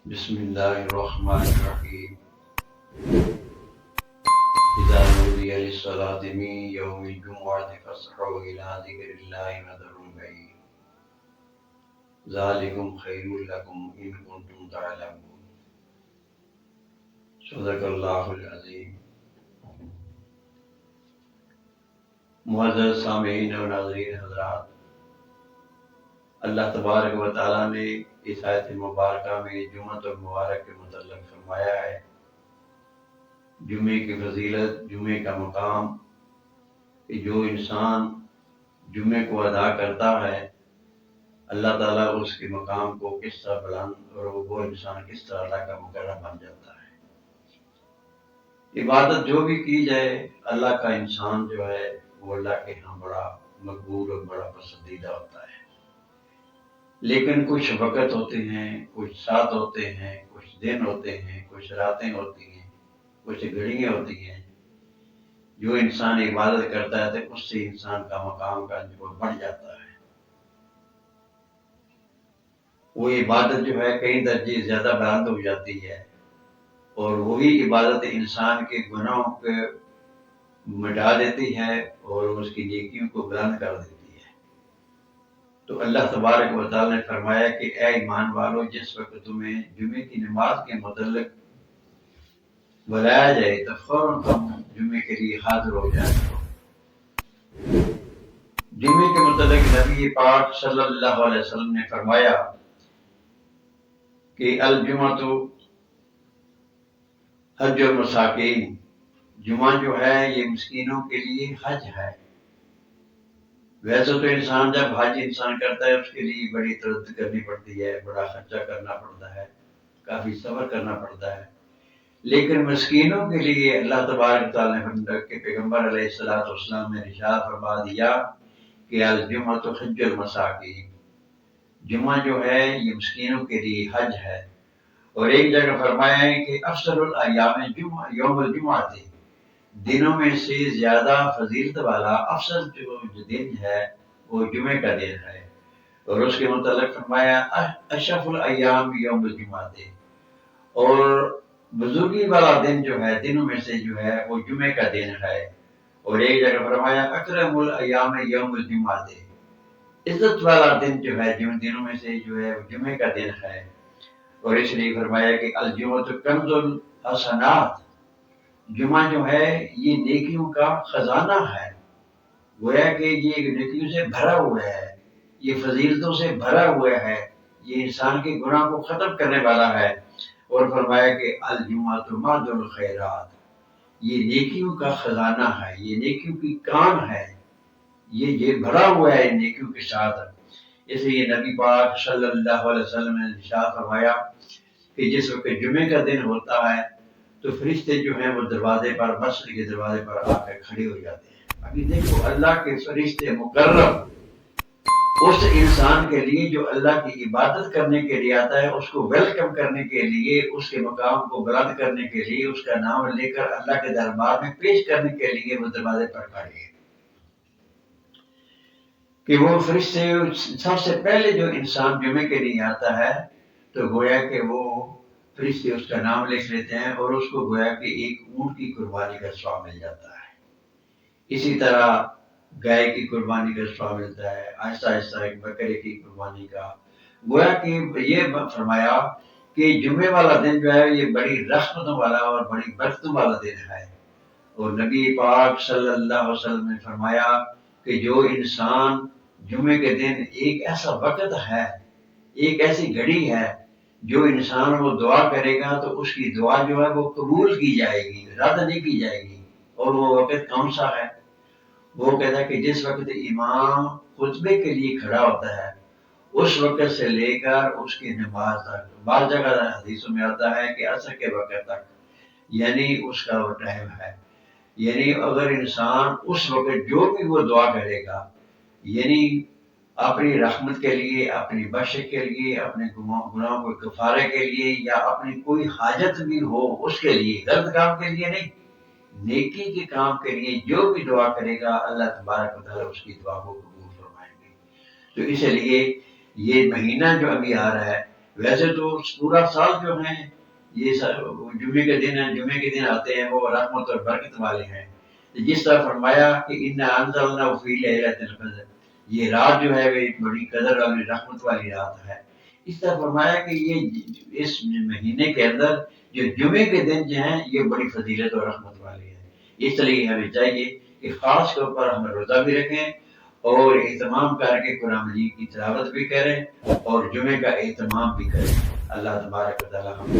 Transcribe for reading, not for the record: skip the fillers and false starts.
بسم اللہ الرحمن الرحیم اذا نودی للصلاة من یوم الجمعة فاسعوا إلى ذکر اللہ وذروا البیع ذالکم خیر لکم ان کنتم تعلمون۔ صدق اللہ العظیم۔ معزز سامعین و ناظرین حضرات، اللہ تبارک و تعالیٰ نے اس آیت مبارکہ میں جمعۃ المبارک کے متعلق فرمایا ہے، جمعے کی فضیلت، جمعے کا مقام، کہ جو انسان جمعے کو ادا کرتا ہے اللہ تعالیٰ اس کے مقام کو کس طرح بلند، اور وہ انسان کس طرح اللہ کا مکرم بن جاتا ہے۔ عبادت جو بھی کی جائے اللہ کا انسان جو ہے وہ اللہ کے ہاں بڑا مقبول اور بڑا پسندیدہ ہوتا ہے، لیکن کچھ وقت ہوتے ہیں، کچھ ساتھ ہوتے ہیں، کچھ دن ہوتے ہیں، کچھ راتیں ہوتی ہیں، کچھ گھڑیاں ہوتی ہیں، جو انسان عبادت کرتا ہے تو اس سے انسان کا مقام کا جو بڑھ جاتا ہے۔ وہ عبادت جو ہے کئی درجے زیادہ بلند ہو جاتی ہے، اور وہی عبادت انسان کے گناہوں کو مٹا دیتی ہے اور اس کی نیکیوں کو بلند کر دیتی ہے۔ تو اللہ تبارک و تعالیٰ نے فرمایا کہ اے ایمان والو، جس وقت تمہیں جمعے کی نماز کے متعلق بلایا جائے تو فوراً تم جمعے کے لیے حاضر ہو جائے۔ جمعے کے متعلق نبی پاک صلی اللہ علیہ وسلم نے فرمایا کہ الجمعۃ حج المساکین، جمعہ جو ہے یہ مسکینوں کے لیے حج ہے۔ ویسے تو انسان جب حج انسان کرتا ہے اس کے لیے بڑی تردد کرنی پڑتی ہے، بڑا خرچہ کرنا پڑتا ہے، کافی صبر کرنا پڑتا ہے، لیکن مسکینوں کے لیے اللہ تبارک تعالیٰ نے کے پیغمبر علیہ السلام نے ارشاد فرما دیا کہ الجمعۃ حج المساکین، جمعہ جو ہے یہ مسکینوں کے لیے حج ہے۔ اور ایک جگہ فرمایا ہے کہ افضل الایام یوم الجمعہ تھے، دنوں میں سے زیادہ فضیلت والا افضل جو دن ہے وہ جمعے کا دن ہے۔ اور اس کے متعلق فرمایا اشرف الایام یوم الجمعہ تھے، اور بزرگی والا دن جو ہے دنوں میں سے جو ہے وہ جمعے کا دن ہے۔ اور ایک جگہ فرمایا اکرم الایام یوم الجمعہ تھے، عزت والا دن جو ہے جن دنوں میں سے جو ہے وہ جمعے کا دن ہے۔ اور اس لیے فرمایا کہ الجمعۃ کنز الحسنات، جمعہ جو ہے یہ نیکیوں کا خزانہ ہے، گویا کہ یہ نیکیوں سے بھرا ہوا ہے، یہ فضیلتوں سے بھرا ہوا ہے، یہ انسان کے گناہ کو ختم کرنے والا ہے۔ اور فرمایا کہ الجمعۃ معد الخیرات، یہ نیکیوں کا خزانہ ہے، یہ نیکیوں کی کان ہے، یہ بھرا ہوا ہے نیکیوں کے ساتھ۔ اس لیے نبی پاک صلی اللہ علیہ وسلم نے ارشاد فرمایا کہ جس وقت جمعے کا دن ہوتا ہے تو فرشتے جو ہیں وہ دروازے پر، مسجد کے دروازے پر آ کر کھڑے ہو جاتے ہیں۔ ابھی دیکھو اللہ کے فرشتے مقرب اس انسان کے لیے جو اللہ کی عبادت کرنے کے لیے آتا ہے، اس کو ویلکم کرنے کے لیے، اس کے مقام کو بلند کرنے کے لیے، اس کا نام لے کر اللہ کے دربار میں پیش کرنے کے لیے وہ دروازے پر کھڑے ہیں۔ کہ وہ فرشتے سب سے پہلے جو انسان جمعے کے لیے آتا ہے تو گویا کہ وہ فرشتے اس کا نام لکھ لیتے ہیں، اور اس کو گویا کہ ایک اونٹ کی قربانی کا ثواب مل جاتا ہے۔ اسی طرح گائے کی قربانی کا ثواب ملتا ہے، آہستہ آہستہ ایک بکرے کی قربانی کا۔ گویا کہ یہ فرمایا کہ جمعے والا دن جو ہے یہ بڑی رحمتوں والا اور بڑی برکتوں والا دن ہے۔ اور نبی پاک صلی اللہ علیہ وسلم نے فرمایا کہ جو انسان جمعے کے دن ایک ایسا وقت ہے، ایک ایسی گھڑی ہے جو انسان وہ دعا کرے گا تو اس کی دعا جو ہے وہ قبول کی جائے گی، رد نہیں کی جائے گی۔ اور وہ وقت کون سا ہے؟ وہ کہتا ہے کہ جس وقت امام خطبے کے لیے کھڑا ہوتا ہے اس وقت سے لے کر اس کی نماز تک، بعض جگہ حدیثوں میں آتا ہے کہ عصر کے وقت تک، یعنی اس کا وہ ٹائم ہے۔ یعنی اگر انسان اس وقت جو بھی وہ دعا کرے گا، یعنی اپنی رحمت کے لیے، اپنی بخشش کے لیے، اپنے گناہوں کو کفارے کے لیے، یا اپنی کوئی حاجت بھی ہو اس کے لیے، غلط کام کے لیے نہیں، نیکی کے کام کے لیے جو بھی دعا کرے گا اللہ تبارک و تعالیٰ اس کی دعا کو قبول فرمائیں گے۔ تو اس لیے یہ مہینہ جو ابھی آ رہا ہے ویسے تو پورا سال جو ہے یہ جمعے کے دن ہیں، جمعے کے دن آتے ہیں، وہ رحمت اور برکت والے ہیں۔ جس طرح فرمایا کہ انا انزلناہ فی لیلۃ القدر، یہ رات جو ہے وہ ایک بڑی قدر والی رحمت والی رات ہے۔ اس طرح فرمایا کہ یہ اس مہینے کے اندر جو جمعے کے دن جو ہیں یہ بڑی فضیلت اور رحمت والے ہیں۔ اس لیے ہمیں چاہیے کہ خاص طور پر ہم روزہ بھی رکھیں اور اہتمام کر کے قرآن مجید کی تلاوت بھی کریں اور جمعے کا اہتمام بھی کریں۔ اللہ تبارک و تعالیٰ ہم